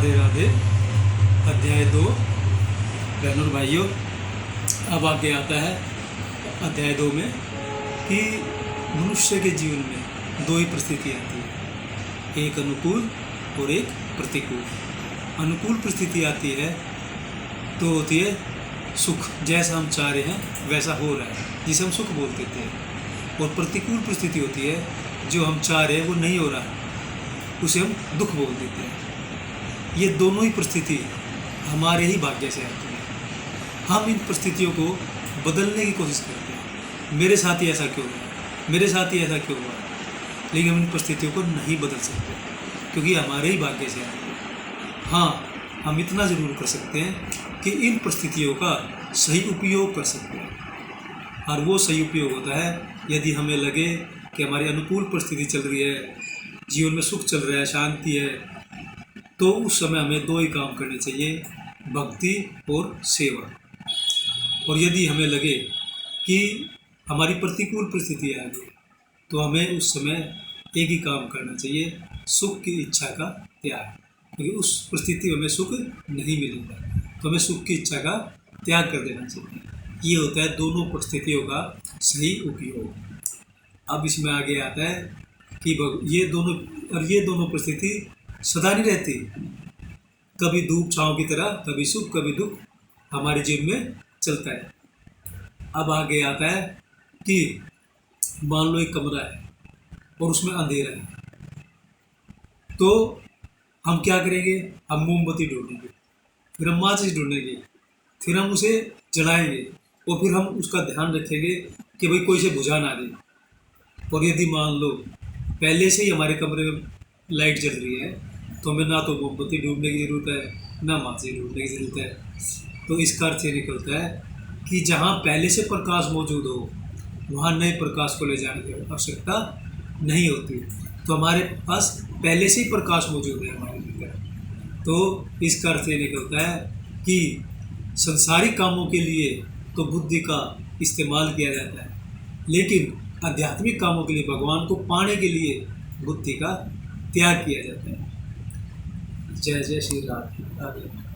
राधे राधे। अध्याय 2। बहनों और भाइयों, अब आगे आता है अध्याय 2 में कि मनुष्य के जीवन में दो ही परिस्थिति आती है, एक अनुकूल और एक प्रतिकूल। अनुकूल परिस्थिति आती है तो होती है सुख, जैसा हम चाह रहे हैं वैसा हो रहा है, जिसे हम सुख बोल देते हैं। और प्रतिकूल परिस्थिति होती है जो हम चाह रहे हैं वो नहीं हो रहा है, उसे हम दुख बोल देते हैं। ये दोनों ही परिस्थिति हमारे ही भाग्य से आती है। हम इन परिस्थितियों को बदलने की कोशिश करते हैं, मेरे साथ ही ऐसा क्यों हुआ, मेरे साथ ही ऐसा क्यों हुआ, लेकिन हम इन परिस्थितियों को नहीं बदल सकते क्योंकि हमारे ही भाग्य से आती है। हाँ, हम इतना ज़रूर कर सकते हैं कि इन परिस्थितियों का सही उपयोग कर सकते हैं। और वो सही उपयोग होता है यदि हमें लगे कि हमारी अनुकूल परिस्थिति चल रही है, जीवन में सुख चल रहा है, शांति है, तो उस समय हमें दो ही काम करने चाहिए, भक्ति और सेवा। और यदि हमें लगे कि हमारी प्रतिकूल परिस्थिति आ गई तो हमें उस समय एक ही काम करना चाहिए, सुख की इच्छा का त्याग, क्योंकि उस परिस्थिति में हमें सुख नहीं मिलेगा, तो हमें सुख की इच्छा का त्याग कर देना चाहिए। ये होता है दोनों परिस्थितियों का सही उपयोग। अब इसमें आगे आता है कि ये दोनों परिस्थिति सदा नहीं रहती, कभी धूप छाँव की तरह, कभी सुख कभी दुख हमारे जीवन में चलता है। अब आगे आता है कि मान लो एक कमरा है और उसमें अंधेरा है, तो हम क्या करेंगे, हम मोमबत्ती ढूंढेंगे, फिर हम माचिस ढूंढेंगे, फिर हम उसे जलाएंगे और फिर हम उसका ध्यान रखेंगे कि भाई कोई से बुझा ना दे। और यदि मान लो पहले से ही हमारे कमरे में लाइट जल रही है तो हमें ना तो मोमबत्ती ढूंढने की ज़रूरत है ना माचिस ढूंढने की ज़रूरत है। तो इसका अर्थ ये निकलता है कि जहाँ पहले से प्रकाश मौजूद हो वहाँ नए प्रकाश को ले जाने की आवश्यकता नहीं होती, तो हमारे पास पहले से ही प्रकाश मौजूद है हमारे भीतर। तो इसका अर्थ ये निकलता है कि संसारिक कामों के लिए तो बुद्धि का इस्तेमाल किया जाता है, लेकिन आध्यात्मिक कामों के लिए, भगवान को पाने के लिए बुद्धि का त्याग किया जाता है। जय जय श्री राधे।